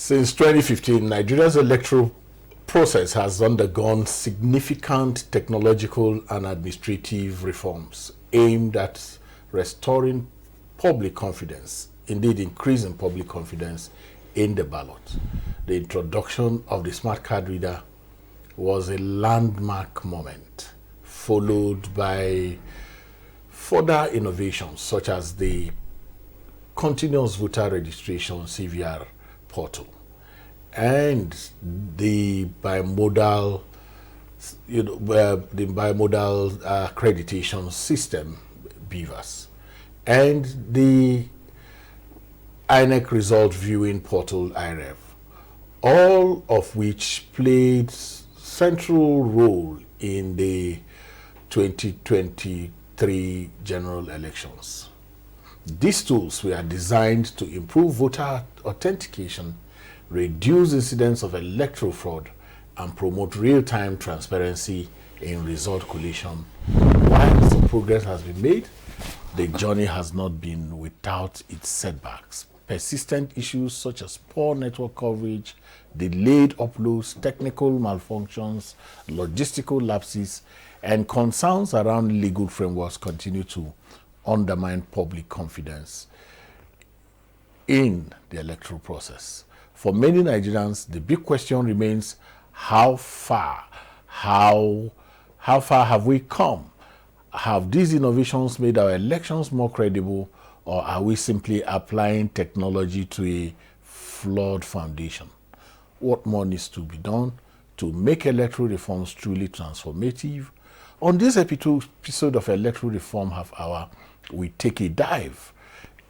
Since 2015, Nigeria's electoral process has undergone significant technological and administrative reforms aimed at restoring public confidence, indeed increasing public confidence in the ballot. The introduction of the smart card reader was a landmark moment, followed by further innovations such as the continuous voter registration CVR portal and the bimodal accreditation system BVAS and the INEC result viewing portal IReV, all of which played central role in the 2023 general elections. These tools were designed to improve voter authentication, reduce incidents of electoral fraud, and promote real-time transparency in result collation. While some progress has been made, the journey has not been without its setbacks. Persistent issues such as poor network coverage, delayed uploads, technical malfunctions, logistical lapses, and concerns around legal frameworks continue to undermine public confidence in the electoral process. For many Nigerians, the big question remains, how far have we come? Have these innovations made our elections more credible, or are we simply applying technology to a flawed foundation? What more needs to be done to make electoral reforms truly transformative? On this episode of Electoral Reform Half Hour, we take a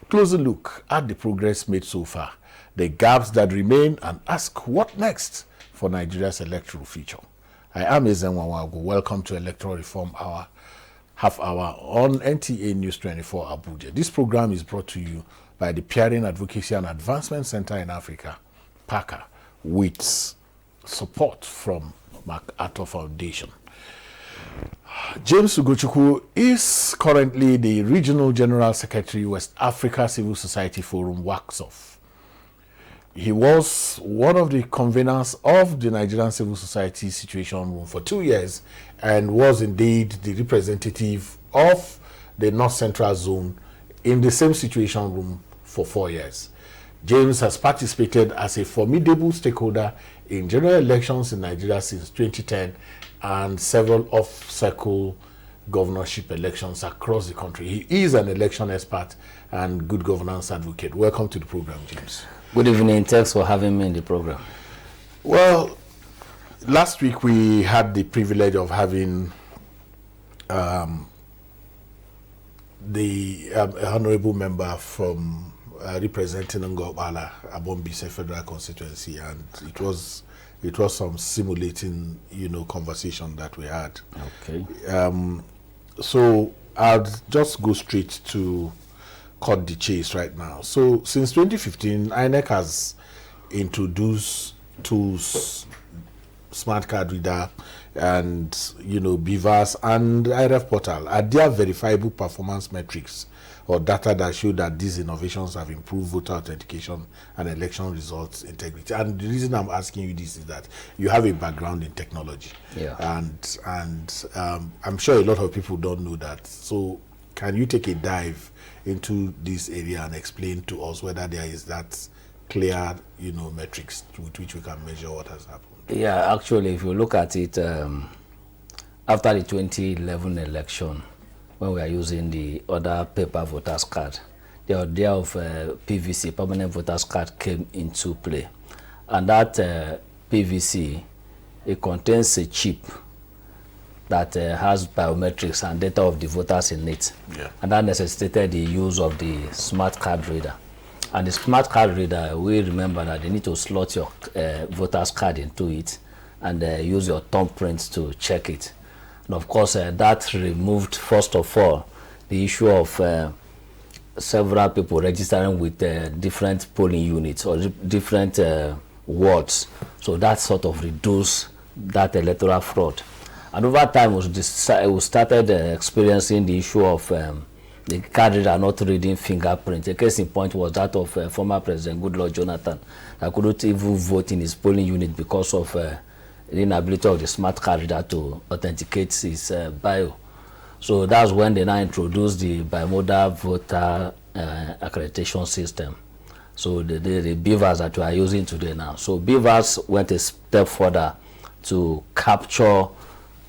closer look at the progress made so far, the gaps that remain, and ask what next for Nigeria's electoral future. I am Ezenwa Wago. Welcome to Electoral Reform Hour, Half Hour on NTA News 24 Abuja. This program is brought to you by the Peering Advocacy and Advancement Center in Africa, PAACA, with support from MacArthur Foundation. James Ugochukwu is currently the Regional General Secretary, West Africa Civil Society Forum, WACSOF. He was one of the conveners of the Nigerian Civil Society Situation Room for 2 years and was indeed the representative of the North Central Zone in the same Situation Room for 4 years. James has participated as a formidable stakeholder in general elections in Nigeria since 2010 and several off-cycle governorship elections across the country. He is an election expert and good governance advocate. Welcome to the program, James. Good evening. Thanks for having me in the program. Well, last week we had the privilege of having the honorable member from representing Ngobala, Abombise Federal Constituency, and it was some simulating, conversation that we had. Okay. So I'll just go straight to cut the chase right now. So since 2015, INEC has introduced tools, smart card reader, and BVAS and IReV portal. Are there verifiable performance metrics or data that show that these innovations have improved voter authentication and election results integrity? And the reason I'm asking you this is that you have a background in technology, and I'm sure a lot of people don't know that. So can you take a dive into this area and explain to us whether there is that clear, metrics with which we can measure what has happened? Yeah, actually, if you look at it, after the 2011 election, when we are using the other paper voters card, the idea of PVC, permanent voters card, came into play. And that PVC, it contains a chip that has biometrics and data of the voters in it. Yeah. And that necessitated the use of the smart card reader. And the smart card reader, we remember that you need to slot your voter's card into it and use your thumbprint to check it. And of course, that removed, first of all, the issue of several people registering with different polling units or different wards. So that sort of reduced that electoral fraud. And over time, we started experiencing the issue of the card reader not reading fingerprint. A case in point was that of former President Goodluck Jonathan, that couldn't even vote in his polling unit because of the inability of the smart card reader to authenticate his bio. So that's when they now introduced the bimodal voter accreditation system. So the BVAS that we are using today now. So BVAS went a step further to capture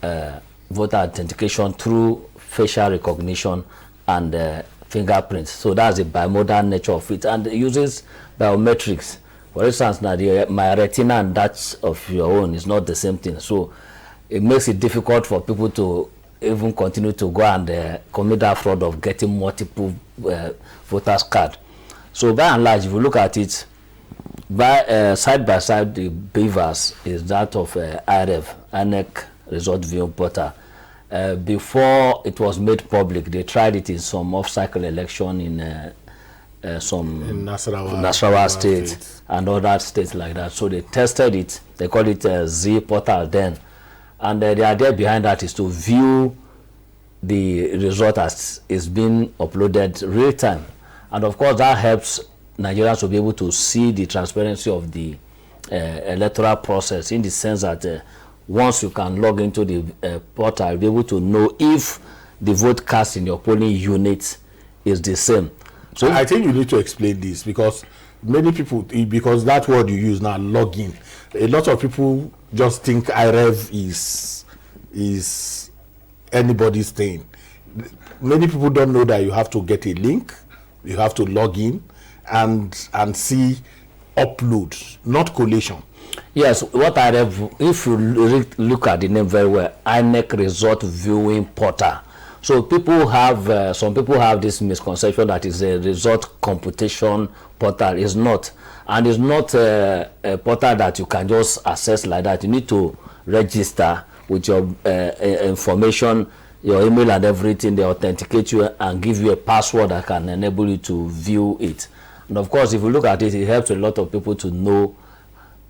voter authentication through facial recognition and fingerprints. So that's the bimodal nature of it, and it uses biometrics. For instance, now my retina and that of your own is not the same thing. So it makes it difficult for people to even continue to go and commit that fraud of getting multiple voters card. So by and large, if you look at it, side by side, the BVAS is that of IReV, INEC Result Viewing Portal. Before it was made public, they tried it in some off-cycle election in Nasarawa state and other states like that. So they tested it. They call it Z Portal then. And the idea behind that is to view the result as is being uploaded real time. And of course, that helps Nigerians to be able to see the transparency of the electoral process, in the sense that once you can log into the portal, you'll be able to know if the vote cast in your polling unit is the same. So I think you need to explain this, because many people, because that word you use now, login, a lot of people just think IReV is anybody's thing. Many people don't know that you have to get a link, you have to log in and see upload, not collation. Yes, what IReV, if you look at the name very well, INEC Result Viewing Portal. So people have, some people have this misconception that it's a result computation portal. It's not. And it's not a portal that you can just access like that. You need to register with your information, your email and everything. They authenticate you and give you a password that can enable you to view it. And of course, if you look at it, it helps a lot of people to know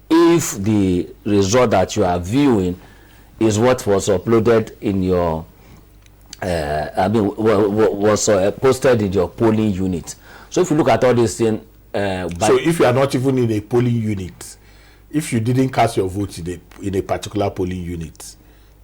if the result that you are viewing is what was uploaded in your was posted in your polling unit. So if you look at all these things, so if you are not even in a polling unit, if you didn't cast your vote in a particular polling unit,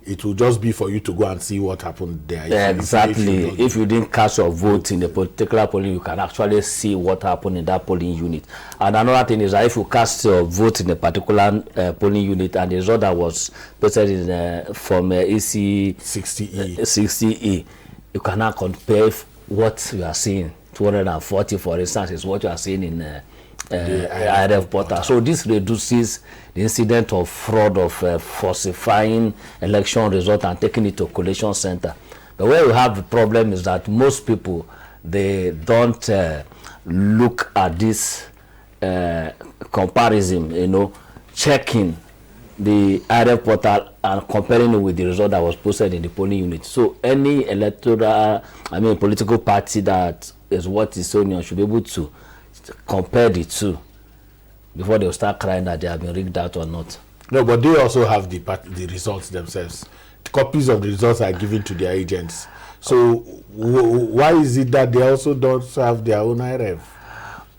it will just be for you to go and see what happened there. Exactly. If you didn't cast your vote in a particular polling, you can actually see what happened in that polling unit. And another thing is that if you cast your vote in a particular polling unit and the result that was posted in from EC 60E, you cannot compare what you are seeing. 240, for instance, is what you are seeing in the IReV portal. So this reduces the incident of fraud, of falsifying election result and taking it to collation center. But where we have the problem is that most people, they don't look at this comparison, checking the IReV portal and comparing it with the result that was posted in the polling unit. So any political party that is what is on should be able to compare the two before they'll start crying that they have been rigged out or not. No, but they also have the results themselves. The copies of the results are given to their agents. So why is it that they also don't have their own IReV?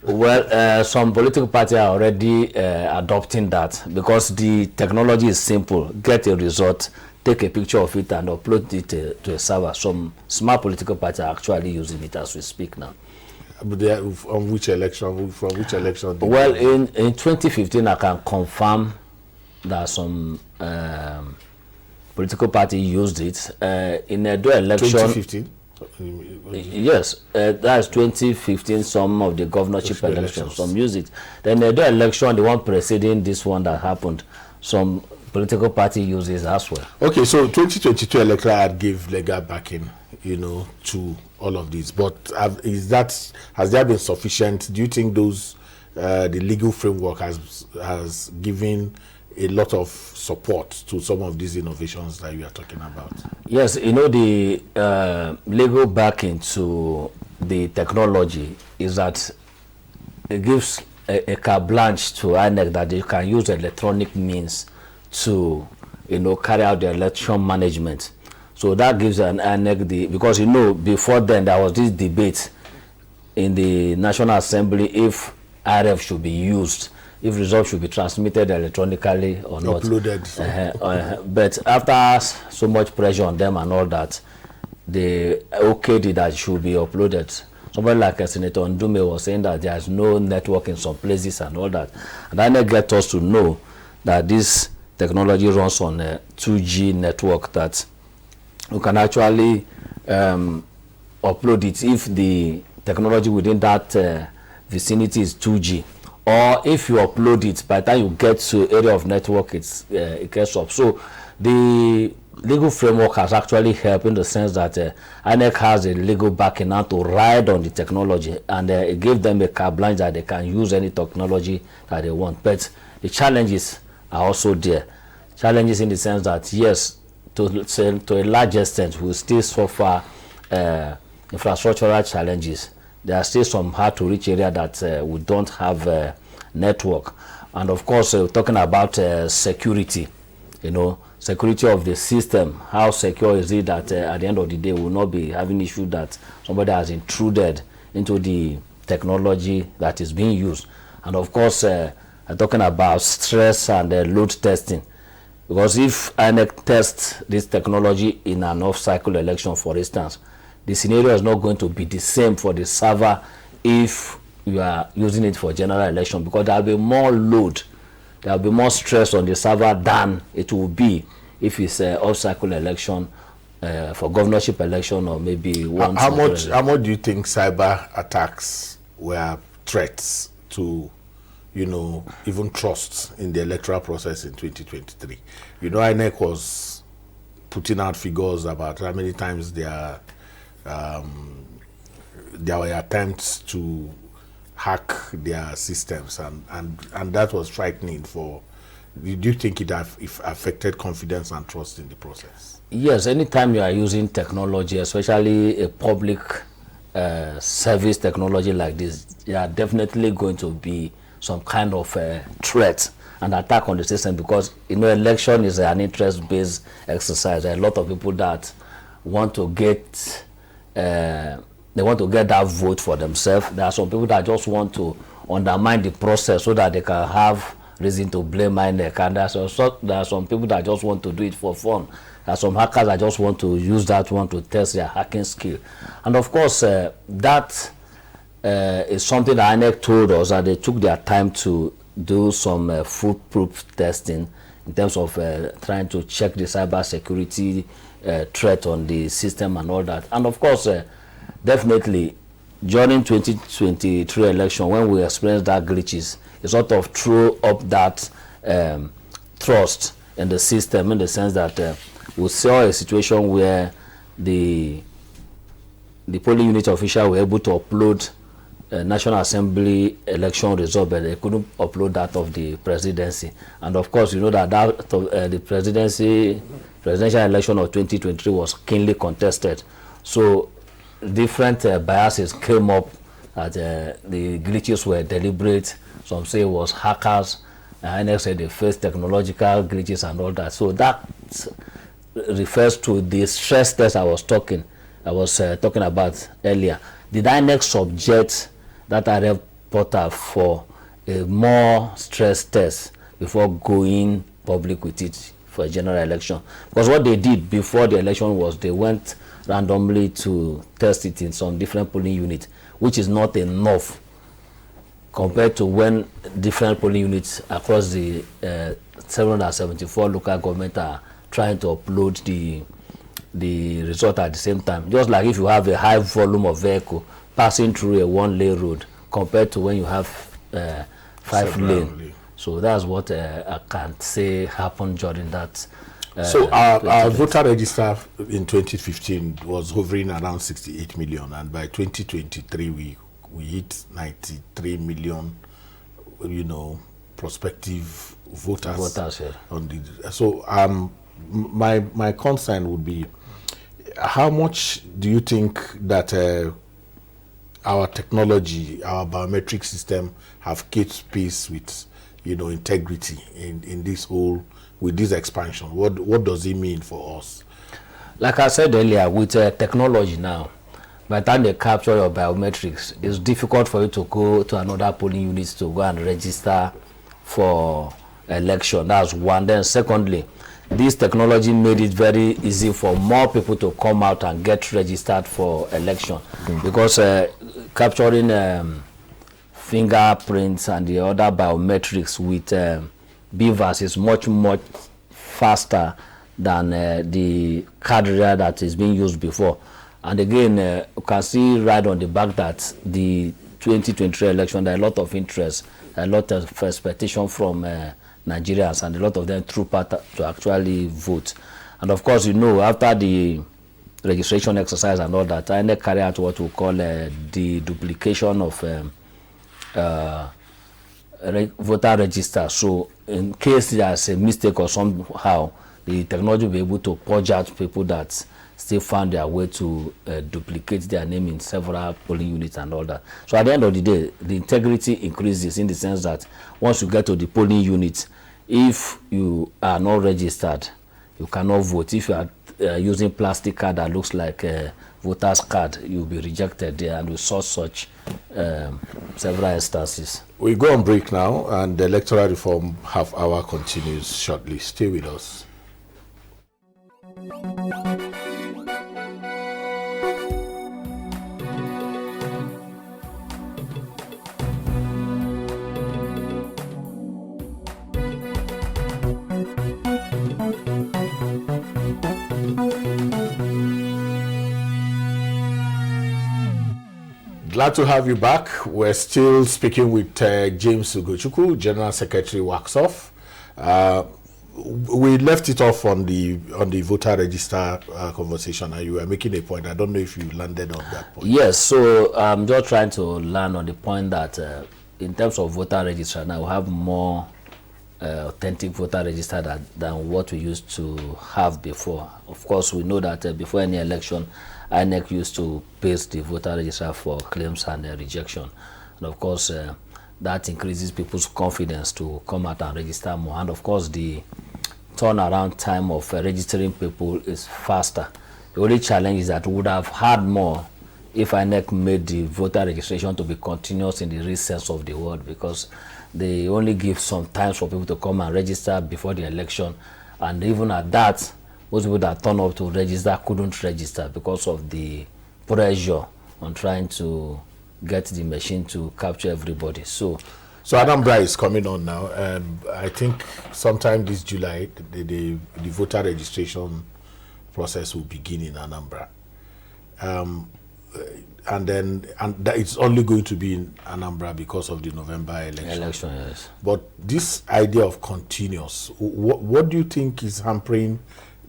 Well, some political parties are already adopting that, because the technology is simple. Get a result, take a picture of it and upload it to a server. Some smart political parties are actually using it as we speak now. But they are from which election? Well, in 2015, I can confirm that some political party used it in a dual election. 2015. Yes, that's 2015. Some of the governorship elections, some used it. Then the election, the one preceding this one that happened, some political party uses as well. Okay, so 2022 electoral ad gave legal backing, to all of this. But has there been sufficient? Do you think the legal framework has given a lot of support to some of these innovations that you are talking about? Yes, the legal backing to the technology is that it gives a carte blanche to INEC that you can use electronic means to carry out the election management. So that gives an INEC because before then there was this debate in the National Assembly if IReV should be used, if results should be transmitted electronically or not. Uploaded. But after so much pressure on them and all that, they okayed that it should be uploaded. Somebody like Senator Ndume was saying that there is no network in some places and all that. And INEC get us to know that this technology runs on a 2G network, that you can actually upload it if the technology within that vicinity is 2G, or if you upload it, by the time you get to area of network, it gets up. So the legal framework has actually helped in the sense that INEC has a legal backing now to ride on the technology, and it gave them a carte blanche that they can use any technology that they want. But the challenges are also there. Challenges in the sense that, yes, to a large extent, we still suffer infrastructural challenges. There are still some hard to reach area that we don't have network. And of course, talking about security, security of the system, how secure is it that at the end of the day we will not be having issue that somebody has intruded into the technology that is being used. And of course, talking about stress and load testing, because if INEC tests this technology in an off-cycle election, for instance, the scenario is not going to be the same for the server if you are using it for general election, because there will be more load, there will be more stress on the server than it will be if it's an off-cycle election for governorship election, or maybe one. How much do you think cyber attacks were threats to, even trust in the electoral process in 2023? INEC was putting out figures about how many times there were attempts to hack their systems, and that was frightening. Do you think it affected confidence and trust in the process? Yes, anytime you are using technology, especially a public service technology like this, you are definitely going to be some kind of threat and attack on the system, because election is an interest-based exercise. There are a lot of people that want to get that vote for themselves. There are some people that just want to undermine the process so that they can have reason to blame INEC, and there are some people that just want to do it for fun. There are some hackers that just want to use that one to test their hacking skill. And of course, that is something that INEC told us, that they took their time to do some foolproof testing in terms of trying to check the cyber security threat on the system and all that. And of course, definitely during 2023 election, when we experienced that glitches, it sort of threw up that trust in the system, in the sense that we saw a situation where the polling unit official were able to upload National Assembly election result, but they couldn't upload that of the presidency. And of course, that the presidential election of 2023 was keenly contested. So different biases came up that the glitches were deliberate. Some say it was hackers, and INEC said they faced technological glitches and all that. So that refers to the stress test I was talking about earlier. Did INEC subject that IReV portal for a more stress test before going public with it for a general election? Because what they did before the election was they went randomly to test it in some different polling units, which is not enough compared to when different polling units across the 774 local government are trying to upload the result at the same time. Just like if you have a high volume of vehicle passing through a one-lane road compared to when you have 5 lane. So that's what I can say happened during that. So our voter register in 2015 was hovering around 68 million, and by 2023 we hit 93 million, prospective voters. Yeah. So my concern would be, how much do you think that our technology, our biometric system, have kept pace with, integrity in this whole, with this expansion? What does it mean for us? Like I said earlier, with technology now, by the time they capture your biometrics, it's difficult for you to go to another polling unit to go and register for election. That's one. Then secondly, this technology made it very easy for more people to come out and get registered for election, because capturing fingerprints and the other biometrics with BVAS is much faster than the card reader that is being used before. And again, you can see right on the back that the 2023 election, there are a lot of interest, a lot of expectation from Nigerians, and a lot of them troop out to actually vote. And of course, you know, after the registration exercise and all that, INEC carry out what we call the duplication of voter register. So in case there's a mistake or somehow, the technology will be able to purge out people that still found their way to duplicate their name in several polling units and all that. So at the end of the day, the integrity increases in the sense that once you get to the polling unit, if you are not registered, you cannot vote. If you are using plastic card that looks like a voter's card, you'll be rejected there, and we saw such several instances. We go on break now, and the Electoral Reform Half Hour continues shortly. Stay with us. Glad to have you back. We're still speaking with James Ugochukwu, General Secretary WACSOF. We left it off on the voter register conversation, and you were making a point. I don't know if you landed on that point. Yes, so I'm just trying to land on the point that in terms of voter register now, we have more authentic voter register than what we used to have before. Of course, we know that before any election, INEC used to paste the voter register for claims and rejection. And of course, that increases people's confidence to come out and register more. And of course, the turnaround time of registering people is faster. The only challenge is that we would have had more if INEC made the voter registration to be continuous in the real sense of the word, because they only give some time for people to come and register before the election. And even at that, most people that turn up to register couldn't register because of the pressure on trying to get the machine to capture everybody. So Anambra is coming on now. I think sometime this July, the voter registration process will begin in Anambra. And it's only going to be in Anambra because of the November election. Yes. But this idea of continuous, what do you think is hampering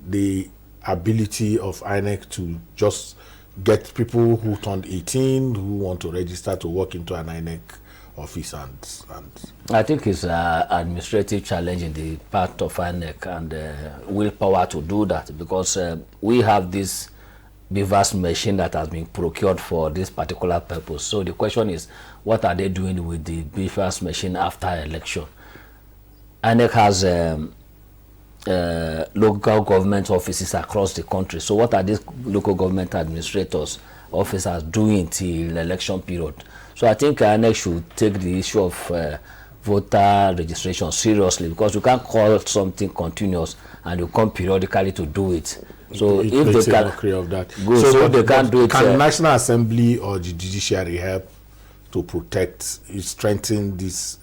the ability of INEC to just get people who turned 18, who want to register to walk into an INEC office and I think it's an administrative challenge in the part of INEC and willpower to do that, because we have this BVAS machine that has been procured for this particular purpose. So the question is, what are they doing with the BVAS machine after election? INEC has local government offices across the country. So what are these local government administrators, officers doing till election period? So I think INEC should take the issue of voter registration seriously, because you can't call something continuous and you come periodically to do it. So if they can of that. So they can't do it. Can National Assembly or the judiciary help to protect, strengthen this,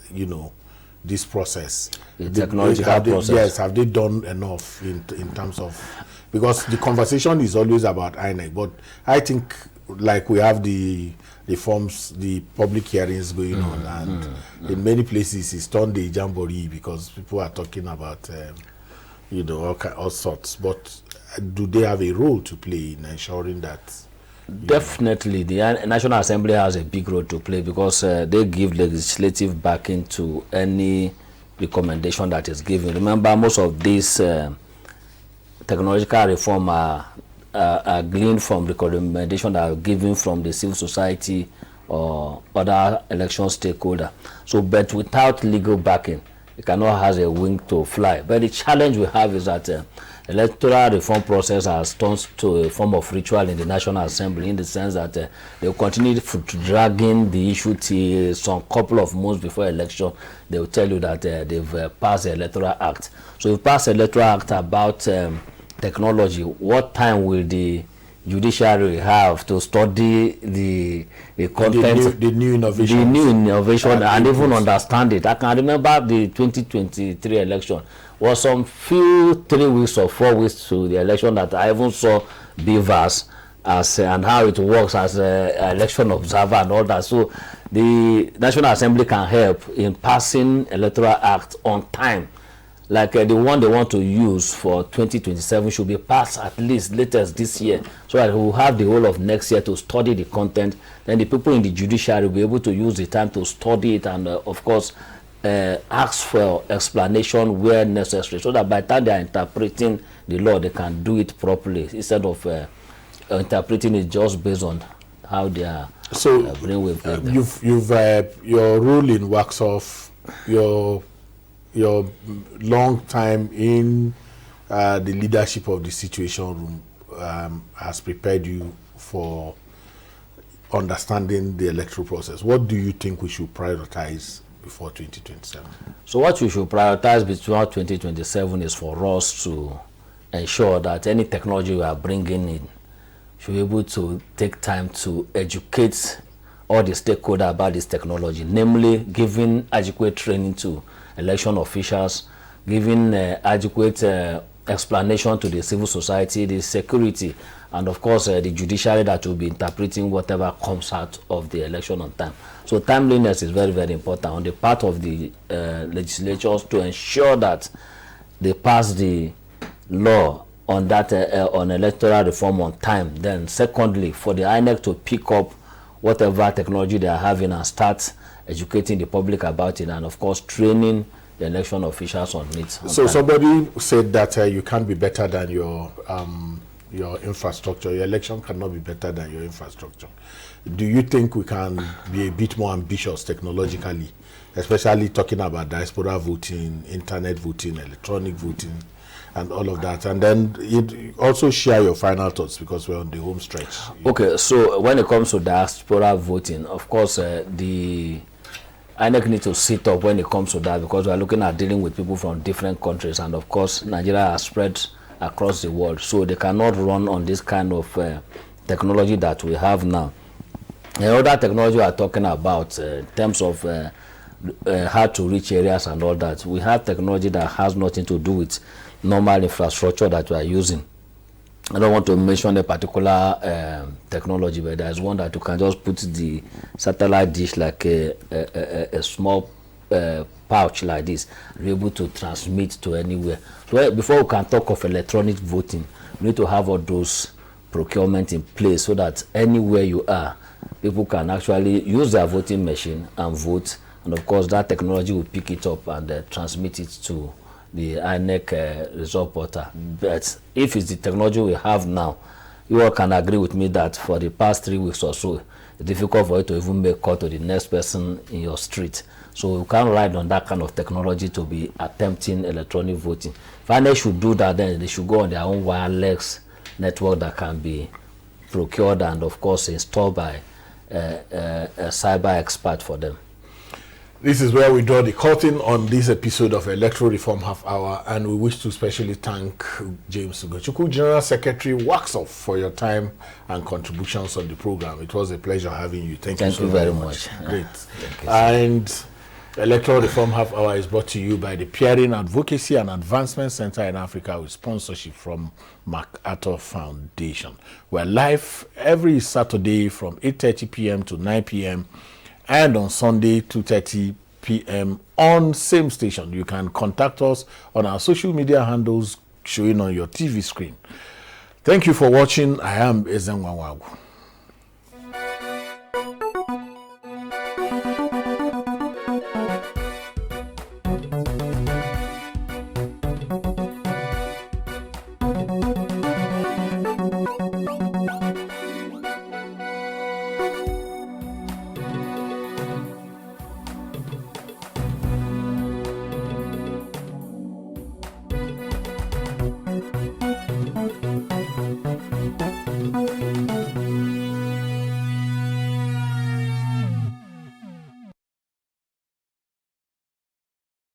this process? The technological process. Yes, have they done enough in terms of, because the conversation is always about INEC, but I think like we have the forms, the public hearings going on, and in many places it's turned the jamboree because people are talking about all sorts. But do they have a role to play in ensuring that? Definitely, the National Assembly has a big role to play, because they give legislative backing to any recommendation that is given. Remember, most of these technological reform are gleaned from recommendations that are given from the civil society or other election stakeholder. So, but without legal backing, it cannot have a wing to fly. But the challenge we have is that electoral reform process has turned to a form of ritual in the National Assembly, in the sense that they will continue to dragging the issue till some couple of months before election. They will tell you that they've passed the Electoral Act. So if you pass the Electoral Act about technology, what time will the judiciary have to study the content, the new innovation, and even understand it? I can remember the 2023 election was some few 3 weeks or 4 weeks to the election that I even saw BVAS as and how it works as an election observer and all that. So the National Assembly can help in passing Electoral Act on time. Like the one they want to use for 2027 should be passed at least latest this year, so that we will have the whole of next year to study the content. Then the people in the judiciary will be able to use the time to study it and of course ask for explanation where necessary, so that by the time they are interpreting the law, they can do it properly instead of interpreting it just based on how they are. So you've your role in WACSOF, your long time in the leadership of the Situation Room has prepared you for understanding the electoral process. What do you think we should prioritize before 2027? So what we should prioritize before 2027 is for us to ensure that any technology we are bringing in should be able to take time to educate all the stakeholders about this technology, namely giving adequate training to election officials, giving adequate explanation to the civil society, the security, and of course the judiciary that will be interpreting whatever comes out of the election on time. So timeliness is very, very important on the part of the legislatures to ensure that they pass the law on that on electoral reform on time. Then secondly, for the INEC to pick up whatever technology they are having and start educating the public about it, and of course training the election officials on it. So somebody said that you can't be better than your infrastructure. Your election cannot be better than your infrastructure. Do you think we can be a bit more ambitious technologically, especially talking about diaspora voting, internet voting, electronic voting, and all of that? And then also share your final thoughts, because we're on the home stretch. Okay, so when it comes to diaspora voting, of course, the INEC need to sit up when it comes to that, because we are looking at dealing with people from different countries, and of course, Nigeria has spread across the world, so they cannot run on this kind of technology that we have now. Another technology we are talking about in terms of how to reach areas and all that, we have technology that has nothing to do with normal infrastructure that we are using. I don't want to mention a particular technology, but there's one that you can just put the satellite dish like a small pouch like this, be able to transmit to anywhere. So before we can talk of electronic voting, we need to have all those procurement in place, so that anywhere you are, people can actually use their voting machine and vote. And of course, that technology will pick it up and transmit it to the INEC result portal. But if it's the technology we have now, you all can agree with me that for the past 3 weeks or so, it's difficult for you to even make call to the next person in your street. So you can't ride on that kind of technology to be attempting electronic voting. If INEC should do that, then they should go on their own wireless network that can be procured and of course installed by a cyber expert for them. This is where we draw the curtain on this episode of Electoral Reform Half Hour, and we wish to especially thank James Ugochukwu, General Secretary WACSOF, for your time and contributions on the program. It was a pleasure having you. Thank you so very much. Great. And Electoral Reform Half Hour is brought to you by the Peering Advocacy and Advancement Center in Africa, with sponsorship from MacArthur Foundation. We're live every Saturday from 8:30 p.m. to 9 p.m. and on Sunday 2:30 p.m. on same station. You can contact us on our social media handles showing on your TV screen. Thank you for watching. I am Ezenwawagu.